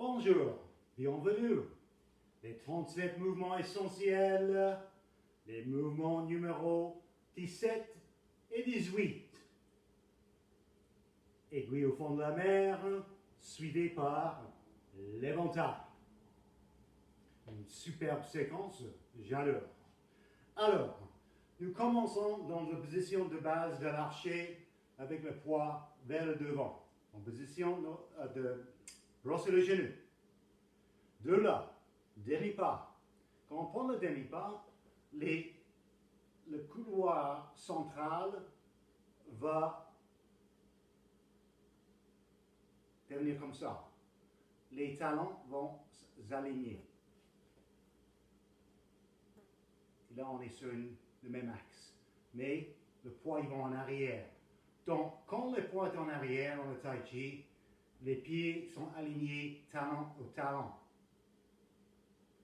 Bonjour, bienvenue. Les 37 mouvements essentiels, les mouvements numéros 17 et 18. Aiguille au fond de la mer, suivi par l'éventail. Une superbe séquence, j'adore. Alors, nous commençons dans la position de base de l'archer avec le poids vers le devant. En position de brosser le genou. De là, demi-pas. Quand on prend le demi-pas, le couloir central va devenir comme ça. Les talons vont s'aligner. Et là, on est sur le même axe. Mais le poids, il va en arrière. Donc, quand le poids est en arrière dans le tai chi, les pieds sont alignés talon au talon.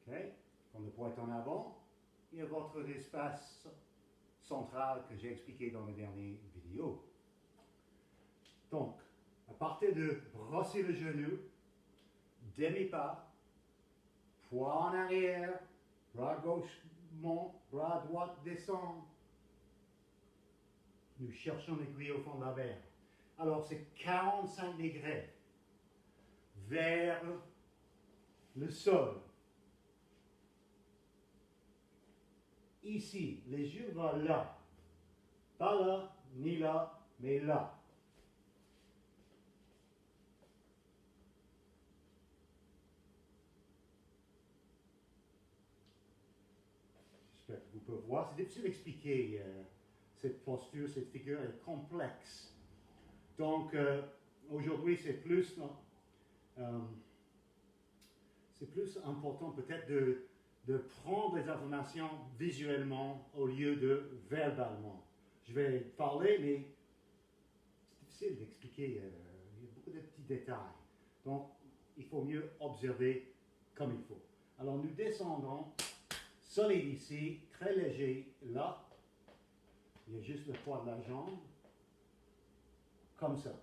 Okay? Quand le poids est en avant, il y a votre espace central que j'ai expliqué dans la dernière vidéo. Donc, à partir de brosser le genou, demi-pas, poids en arrière, bras gauche monte, bras droit descend. Nous cherchons l'aiguille au fond de la mer. Alors, c'est 45 degrés vers le sol. Ici, les yeux vont là. Pas là, ni là, mais là. J'espère que vous pouvez voir. C'est difficile d'expliquer cette posture, cette figure est complexe. Donc, aujourd'hui, c'est plus important peut-être de prendre les informations visuellement au lieu de verbalement. Je vais parler, mais c'est difficile d'expliquer. Il y a beaucoup de petits détails. Donc, il faut mieux observer comme il faut. Alors, nous descendons solide ici, très léger là. Il y a juste le poids de la jambe. Comme ça.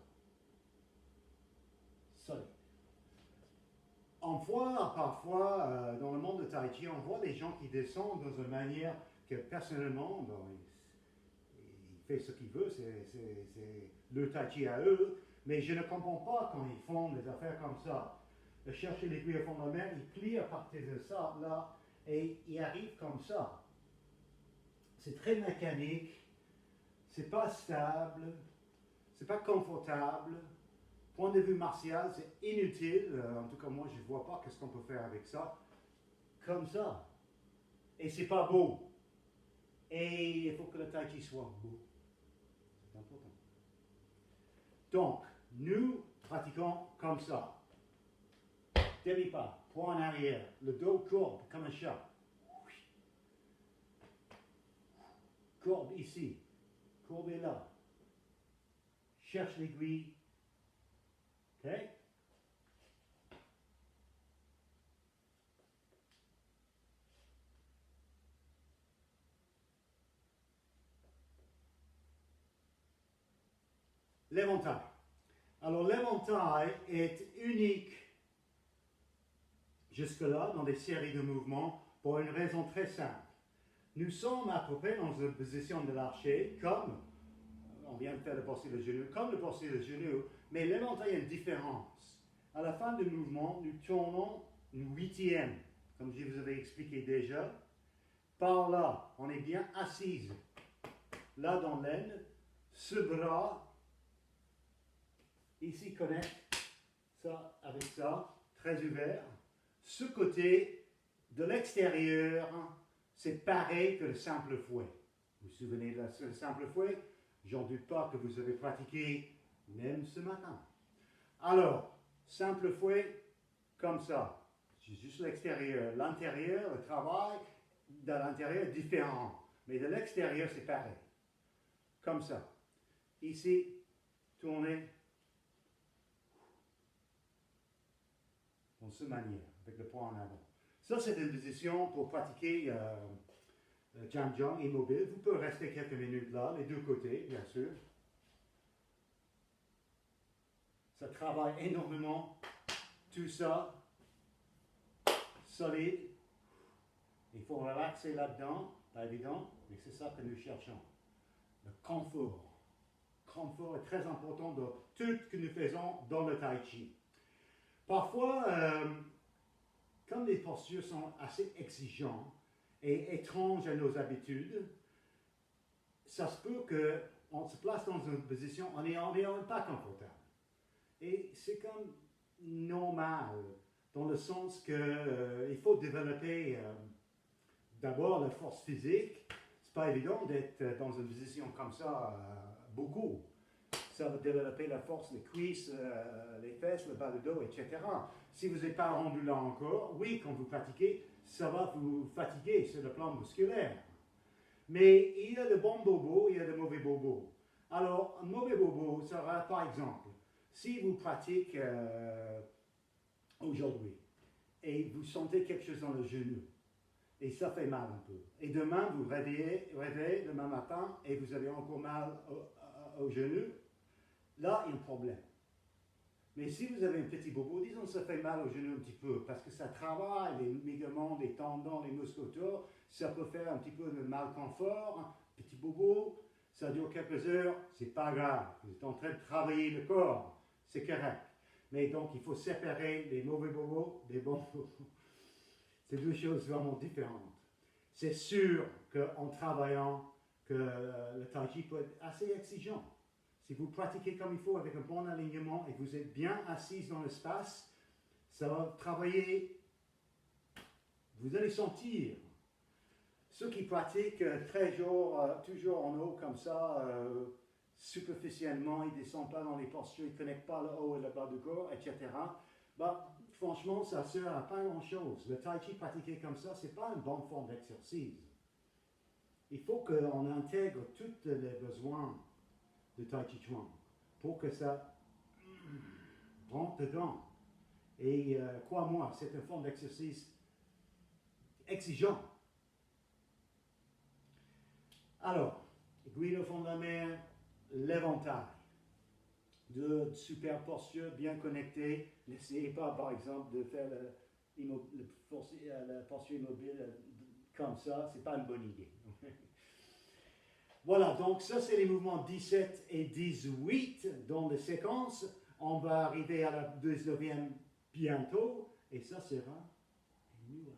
Solide. On voit parfois, dans le monde de Tai Chi, on voit des gens qui descendent dans une manière que personnellement, il fait ce qu'il veut, c'est le Tai Chi à eux, mais je ne comprends pas quand ils font des affaires comme ça. De chercher l'aiguille au fond de la mer, ils plient à partir de ça, là, et ils arrivent comme ça. C'est très mécanique, c'est pas stable, c'est pas confortable. Point de vue martial, c'est inutile. En tout cas, moi, je ne vois pas qu'est-ce qu'on peut faire avec ça. Comme ça. Et c'est pas beau. Et il faut que le tai chi soit beau. C'est important. Donc, nous pratiquons comme ça. Demi-pas, point en arrière. Le dos courbe comme un chat. Courbe ici. Courbe là. Cherche l'aiguille. OK? L'éventail. Alors, l'éventail est unique jusque-là dans des séries de mouvements pour une raison très simple. Nous sommes à peu près dans une position de l'archer, comme on vient de faire le portier de genou, comme le portier de genou, mais l'éventail a une différence. À la fin du mouvement, nous tournons une huitième, comme je vous avais expliqué déjà. Par là, on est bien assise. Là dans l'aine, ce bras, ici connecte ça avec ça, très ouvert. Ce côté, de l'extérieur, c'est pareil que le simple fouet. Vous vous souvenez de le simple fouet? J'en doute pas que vous avez pratiqué même ce matin. Alors, simple fouet, comme ça. C'est juste l'extérieur. L'intérieur, le travail de l'intérieur est différent. Mais de l'extérieur, c'est pareil. Comme ça. Ici, tournez dans cette manière, avec le poing en avant. Ça, c'est une position pour pratiquer Jianjiang immobile. Vous pouvez rester quelques minutes là, les deux côtés, bien sûr. Ça travaille énormément, tout ça, solide. Il faut relaxer là-dedans, pas évident, mais c'est ça que nous cherchons. Le confort. Le confort est très important dans tout ce que nous faisons dans le tai chi. Parfois, comme les postures sont assez exigeantes et étranges à nos habitudes, ça se peut qu'on se place dans une position, on n'est pas confortable. Et c'est comme normal, dans le sens qu'il faut développer d'abord la force physique. C'est pas évident d'être dans une position comme ça beaucoup. Ça va développer la force des cuisses, les fesses, le bas du dos, etc. Si vous n'êtes pas rendu là encore, oui, quand vous pratiquez, ça va vous fatiguer sur le plan musculaire. Mais il y a de bons bobos, il y a de mauvais bobos. Alors, un mauvais bobo sera, par exemple, si vous pratiquez aujourd'hui et vous sentez quelque chose dans le genou, et ça fait mal un peu, et demain vous réveillez demain matin et vous avez encore mal au genou, là il y a un problème. Mais si vous avez un petit bobo, disons que ça fait mal au genou un petit peu, parce que ça travaille les ligaments, les tendons, les muscles autour, ça peut faire un petit peu de malconfort, un petit bobo, ça dure quelques heures, c'est pas grave, vous êtes en train de travailler le corps, c'est correct. Mais donc il faut séparer les mauvais bobos des bons bobos. C'est deux choses vraiment différentes. C'est sûr qu'en travaillant, que le tai chi peut être assez exigeant. Si vous pratiquez comme il faut avec un bon alignement et que vous êtes bien assis dans l'espace, ça va travailler. Vous allez sentir. Ceux qui pratiquent toujours en haut comme ça, superficiellement, ils ne descendent pas dans les postures, ils ne connectent pas le haut et le bas du corps, etc. Bah, franchement, ça ne sert à pas grand-chose. Le tai chi pratiqué comme ça, ce n'est pas une bonne forme d'exercice. Il faut qu'on intègre tous les besoins de Tai Chi Chuan pour que ça rentre dedans. Et crois-moi, c'est une forme d'exercice exigeant. Alors, aiguille au fond de la main, l'éventail. Deux super postures bien connectées. N'essayez pas, par exemple, de faire la posture immobile comme ça. Ce n'est pas une bonne idée. Voilà, donc ça c'est les mouvements 17 et 18 dans les séquences. On va arriver à la 19e bientôt, et ça sera un nuage.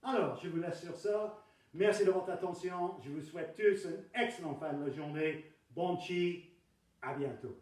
Alors, je vous laisse sur ça. Merci de votre attention. Je vous souhaite tous une excellente fin de la journée. Bon chi, à bientôt.